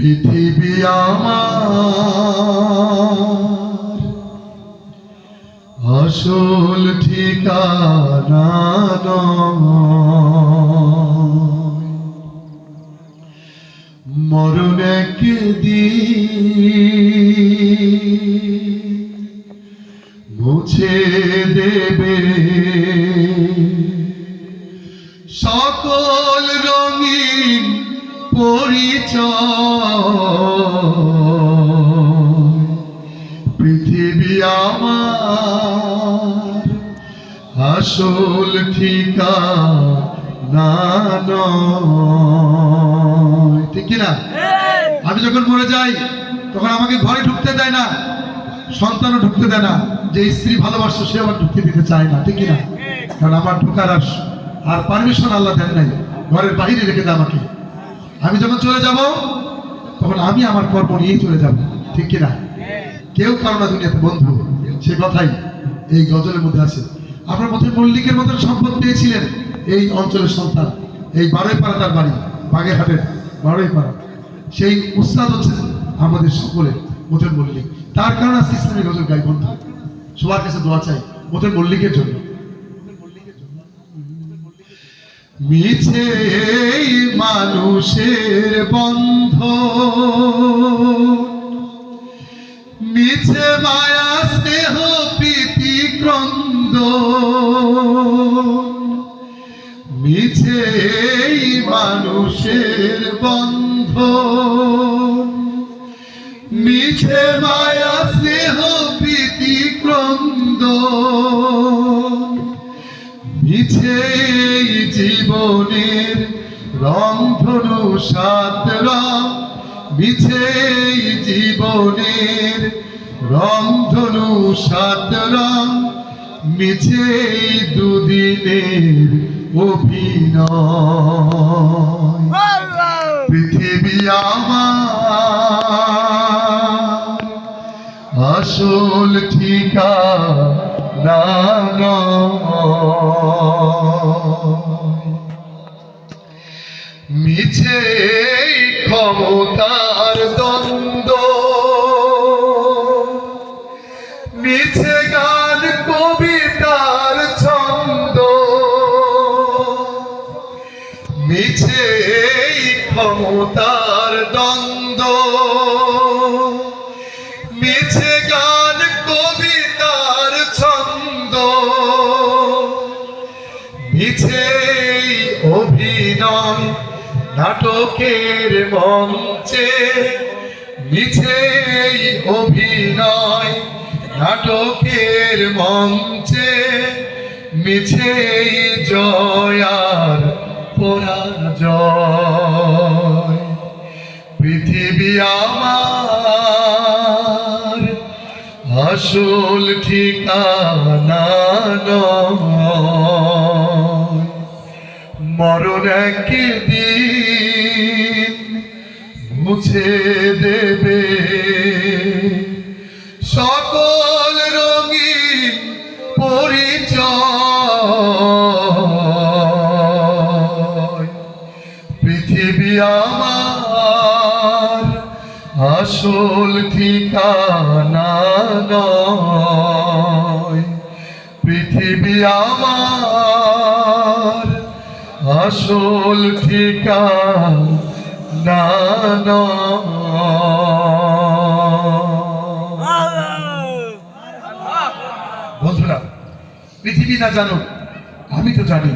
পৃথিবী আমার আসল ঠিকানা নয়, মরণ একদিন মুছে দেবে সকল রঙিন পরিচয়। পৃথিবী আমার আসল ঠিকানা নয়, ঠিক কিনা? আমি যখন মরে যাই তখন আমাকে ঘরে ঢুকতে দেয় না, সন্তানও ঢুকতে দেয় না, যে স্ত্রী ভালোবাসতো সে আবার ঢুকতে দিতে চায় না, ঠিক কিনা? কারণ আমার ঢুকার আর পারমিশন আল্লাহ দেন নাই, ঘরের বাইরে রেখে দেয় আমাকে। আমি যখন চলে যাব তখন আমি আমার কর্ম নিয়েই চলে যাব, ঠিক কিনা? কেউ কারো না দুনিয়াতে বন্ধু, সে কথাই এই গজলের মধ্যে আছে। আপনার মধ্যে মল্লিকের মতন সম্পদ পেয়েছিলেন এই অঞ্চলের সন্তান, এই বারোইপাড়া তার বাড়ি, বাগেরহাটের বারোইপাড়া। সেই উস্তাদ হচ্ছেন আমাদের সকলের মতন মল্লিক। তার কারণে আজকে ইসলামী গজল গাই বন্ধু। সবার কাছে দোয়া চাই মতন মল্লিকের জন্য। মিছে এই মানুষের বন্ধ, মিছে মায়া স্নেহ প্রীতি ক্রন্দ, মিছে এই মানুষের বন্ধ, মিছে মায়া স্নেহ প্রীতি ক্রন্দ, মিছে এই জীবনের রংধনু সাত রং, মিছে এই জীবনের রংধনু সাত রং, মিছে এই দুদিনের অভিনয়। পৃথিবী আমার আসল ঠিকানা নয়, মিছে ক্ষমতার দ্বন্দ্ব, মিছে গান কবিতার ছন্দ, মিছে ক্ষমতার দ্বন্দ্ব, মিছে গান কবিতার ছন্দ, মিছে অভিনয় নাটকের মঞ্চে, মিছে অভিনয় নাটকের মঞ্চে, মিছে জয় আর পরাজয়। পৃথিবী আমার আসল ঠিকানা নয়, মরণ একদিন মুছে দেবে সকল রঙিন পরিচয়। পৃথিবী আমার আসল ঠিকানা নয়, পৃথিবী আমার আসল ঠিকানা নয়। বন্ধুরা, পৃথিবী না জানুক, আমি তো জানি।